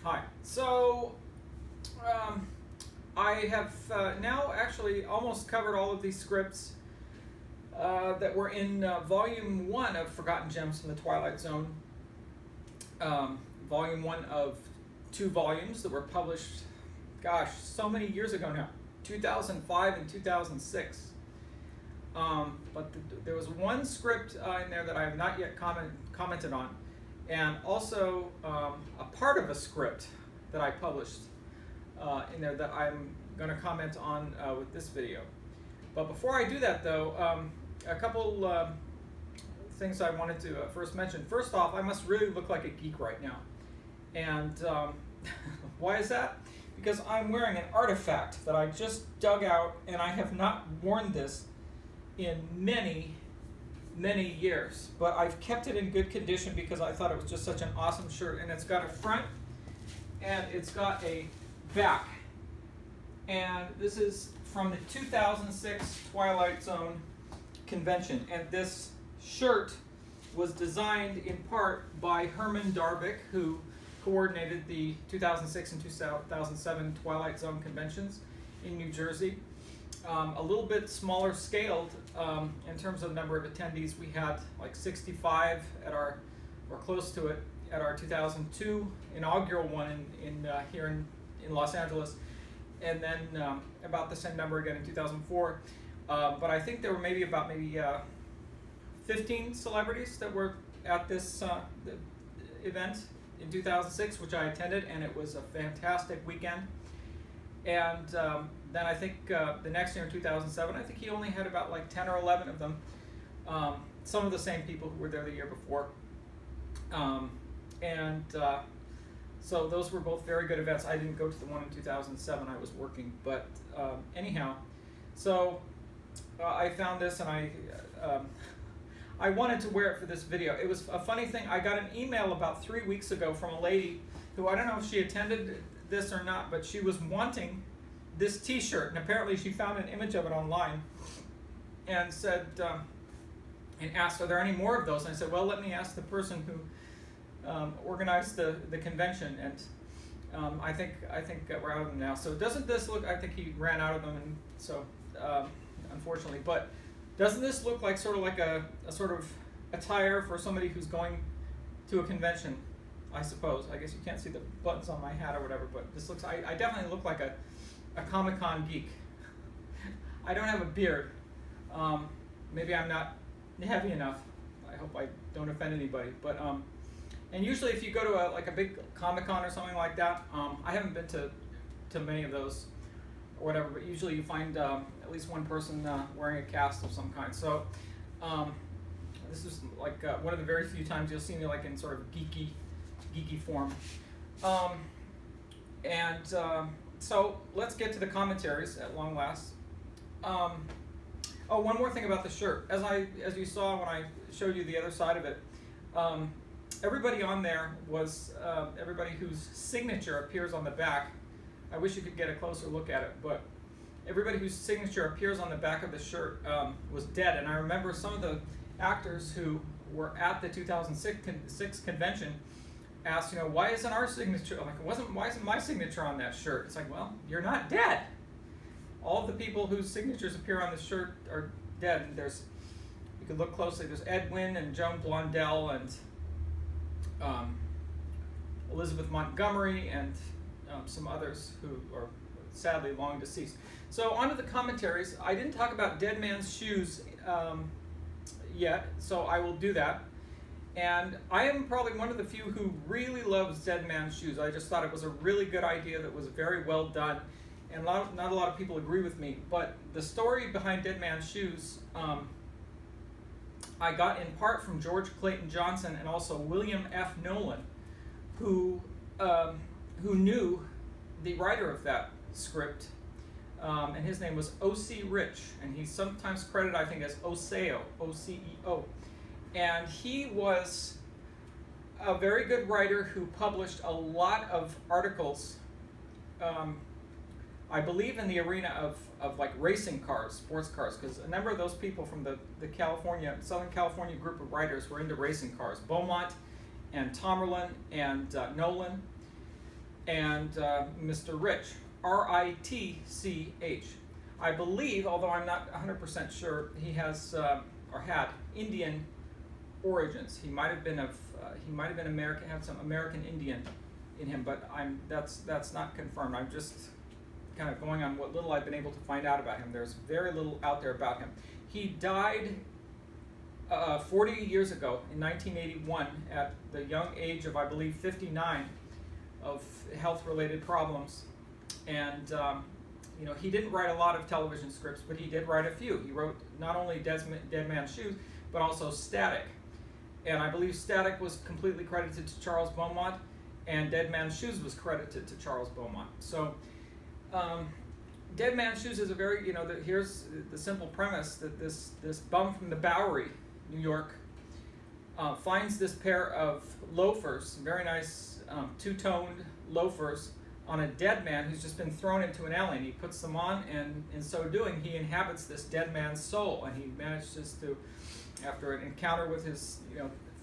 Hi. So, I have now actually almost covered all of these scripts that were in Volume 1 of Forgotten Gems from the Twilight Zone. Volume 1 of 2 volumes that were published, gosh, so many years ago now, 2005 and 2006. But there was one script in there that I have not yet commented on, and also a part of a script that I published in there that I'm going to comment on with this video. But before I do that, though, a couple things I wanted to first mention. First off, I must really look like a geek right now. And why is that? Because I'm wearing an artifact that I just dug out, and I have not worn this in many years, but I've kept it in good condition because I thought it was just such an awesome shirt. And it's got a front and it's got a back, and this is from the 2006 Twilight Zone convention, and this shirt was designed in part by Herman Darvik, who coordinated the 2006 and 2007 Twilight Zone conventions in New Jersey. A little bit smaller scaled in terms of number of attendees. We had like 65 at our, or close to it, at our 2002 inaugural one here in Los Angeles, and then about the same number again in 2004. But I think there were maybe 15 celebrities that were at this event in 2006, which I attended, and it was a fantastic weekend. And then I think the next year in 2007, I think he only had about like 10 or 11 of them. Some of the same people who were there the year before. So those were both very good events. I didn't go to the one in 2007, I was working. But anyhow, so I found this, and I wanted to wear it for this video. It was a funny thing. I got an email about 3 weeks ago from a lady who, I don't know if she attended this or not, but she was wanting this t-shirt, and apparently she found an image of it online and said, and asked, are there any more of those? And I said, well, let me ask the person who organized the convention, and I think we're out of them now. So doesn't this look, I think he ran out of them, and so unfortunately, but doesn't this look like sort of like a sort of attire for somebody who's going to a convention? I suppose. I guess you can't see the buttons on my hat or whatever, but this looks, I definitely look like a Comic-Con geek. I don't have a beard. Maybe I'm not heavy enough. I hope I don't offend anybody. But and usually if you go to a big Comic-Con or something like that, I haven't been to many of those or whatever, but usually you find at least one person wearing a cast of some kind. So this is like one of the very few times you'll see me like in sort of geeky form. So let's get to the commentaries at long last. Oh, one more thing about the shirt. As you saw when I showed you the other side of it, everybody on there was everybody whose signature appears on the back. I wish you could get a closer look at it, but everybody whose signature appears on the back of the shirt was dead. And I remember some of the actors who were at the 2006 convention asked, why isn't our signature? I'm like, why isn't my signature on that shirt? It's like, well, you're not dead. All of the people whose signatures appear on the shirt are dead. And you can look closely. There's Edwin and Joan Blondell and Elizabeth Montgomery and some others who are sadly long deceased. So on to the commentaries. I didn't talk about Dead Man's Shoes yet, so I will do that. And I am probably one of the few who really loves Dead Man's Shoes. I just thought it was a really good idea that was very well done, and not a lot of people agree with me. But the story behind Dead Man's Shoes, I got in part from George Clayton Johnson and also William F. Nolan, who knew the writer of that script, and his name was Ocee Ritch, and he's sometimes credited, I think, as Oceo, O-C-E-O. And he was a very good writer who published a lot of articles, I believe in the arena of like racing cars, sports cars, because a number of those people from the Southern California group of writers were into racing cars. Beaumont and Tomerlin and Nolan. and Mr. Ritch, R-I-T-C-H. I believe, although I'm not 100% sure, he has or had Indian origins. He might have been American, had some American Indian in him, but that's not confirmed. I'm just kind of going on what little I've been able to find out about him. There's very little out there about him. He died 40 years ago in 1981 at the young age of, I believe, 59, of health-related problems. And he didn't write a lot of television scripts, but he did write a few. He wrote not only Dead Man's Shoes, but also Static. And I believe Static was completely credited to Charles Beaumont, and Dead Man's Shoes was credited to Charles Beaumont. So Dead Man's Shoes is a very, here's the simple premise that this bum from the Bowery, New York, finds this pair of loafers, very nice two-toned loafers, on a dead man who's just been thrown into an alley, and he puts them on, and in so doing, he inhabits this dead man's soul, and he manages to, after an encounter with his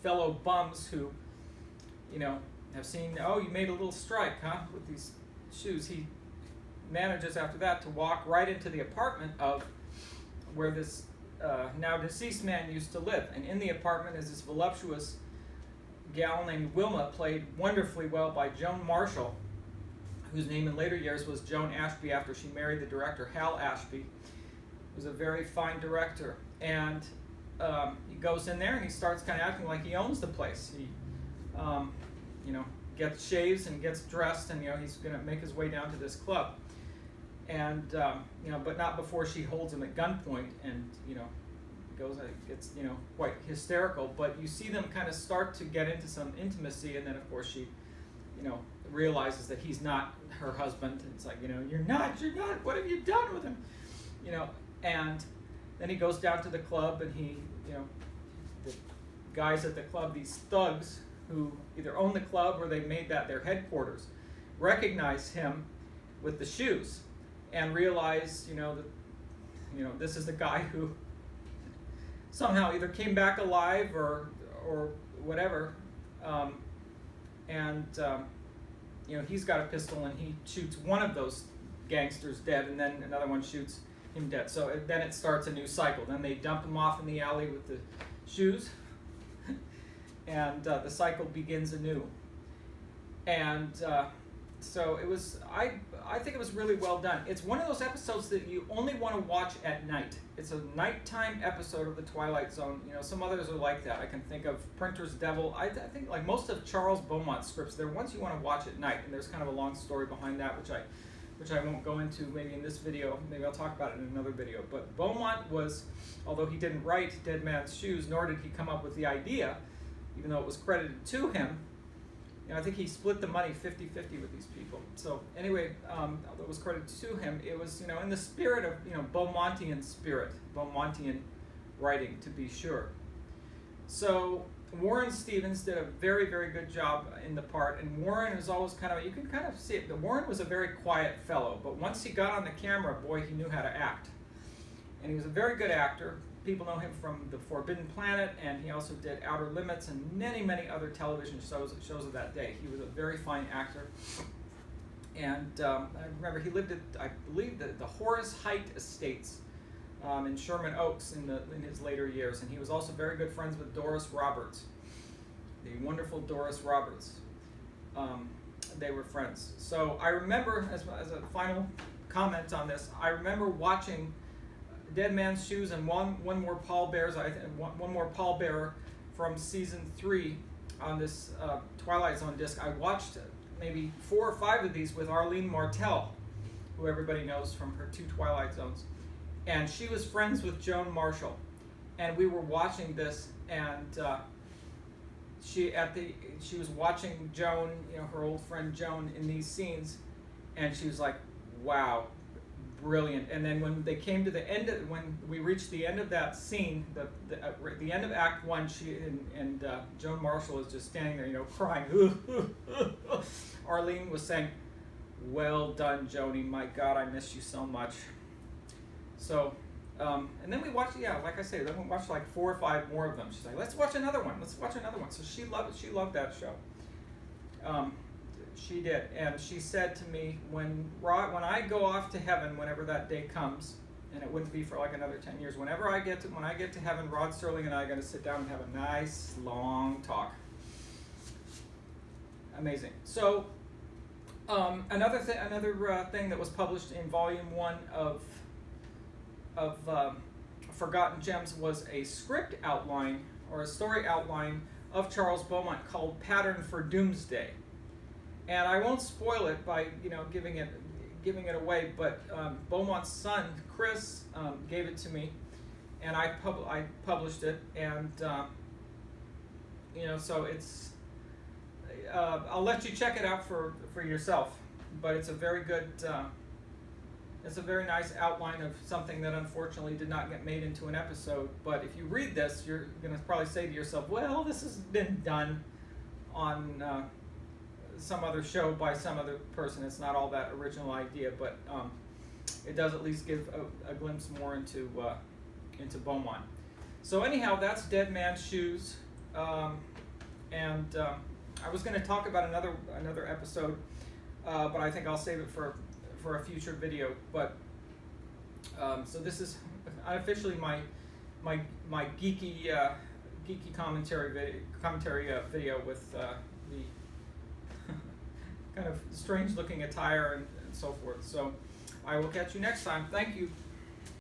fellow bums who have seen, oh, you made a little strike, huh, with these shoes, he manages after that to walk right into the apartment of where this now deceased man used to live. And in the apartment is this voluptuous gal named Wilma, played wonderfully well by Joan Marshall, whose name in later years was Joan Ashby after she married the director Hal Ashby, who was a very fine director. And he goes in there and he starts kind of acting like he owns the place. He gets shaves and gets dressed, and he's going to make his way down to this club. And but not before she holds him at gunpoint, and gets quite hysterical. But you see them kind of start to get into some intimacy, and then of course she realizes that he's not her husband. It's like, you're not. What have you done with him? And then he goes down to the club, and the guys at the club, these thugs who either own the club or they made that their headquarters, recognize him with the shoes, and realize, that this is the guy who somehow either came back alive or whatever, he's got a pistol, and he shoots one of those gangsters dead, and then another one shoots him dead. So then it starts a new cycle. Then they dump him off in the alley with the shoes, and the cycle begins anew. And so it was, I think it was really well done. It's one of those episodes that you only want to watch at night. It's a nighttime episode of the Twilight Zone. Some others are like that. I can think of Printer's Devil. I think like most of Charles Beaumont's scripts, they're ones you want to watch at night, and there's kind of a long story behind that, which I won't go into maybe in this video. Maybe I'll talk about it in another video. But Beaumont was, although he didn't write Dead Man's Shoes, nor did he come up with the idea, even though it was credited to him. I think he split the money 50-50 with these people. So anyway, although it was credited to him, it was in the spirit of Beaumontian spirit, Beaumontian writing, to be sure. So Warren Stevens did a very, very good job in the part, and Warren is always you can kind of see it. Warren was a very quiet fellow, but once he got on the camera, boy, he knew how to act. And he was a very good actor. People know him from The Forbidden Planet, and he also did Outer Limits and many, many other television shows of that day. He was a very fine actor. And I remember he lived at, I believe, the Horace Height Estates in Sherman Oaks in his later years. And he was also very good friends with Doris Roberts, the wonderful Doris Roberts. They were friends. So I remember, as a final comment on this, I remember watching Dead Man's Shoes and one more pallbearer from season 3 on this Twilight Zone disc. I watched maybe 4 or 5 of these with Arlene Martell, who everybody knows from her 2 Twilight Zones, and she was friends with Joan Marshall, and we were watching this, and she was watching Joan, her old friend Joan, in these scenes, and she was like, "Wow, brilliant." And then when they came to the end when we reached the end of that scene, the end of Act 1, she and Joan Marshall is just standing there, crying. Arlene was saying, "Well done, Joni. My God, I miss you so much." So, and then we watched, like I say, then we watched like 4 or 5 more of them. She's like, "Let's watch another one. Let's watch another one." So she loved that show. She did, and she said to me, when I go off to heaven, whenever that day comes, and it wouldn't be for like another 10 years. When I get to heaven, Rod Serling and I are going to sit down and have a nice long talk. Amazing. So another thing that was published in Volume 1 of Forgotten Gems was a script outline or a story outline of Charles Beaumont called Pattern for Doomsday. And I won't spoil it by giving it away, but Beaumont's son Chris gave it to me, and I published it, and so it's I'll let you check it out for yourself. But it's a very good, it's a very nice outline of something that unfortunately did not get made into an episode. But if you read this, you're going to probably say to yourself, well, this has been done on some other show by some other person. It's not all that original idea, but it does at least give a glimpse more into Beaumont. So anyhow, that's Dead Man's Shoes, and I was going to talk about another episode, but I think I'll save it for a future video. But so this is unofficially my geeky commentary video with the kind of strange looking attire and so forth. So I will catch you next time. Thank you.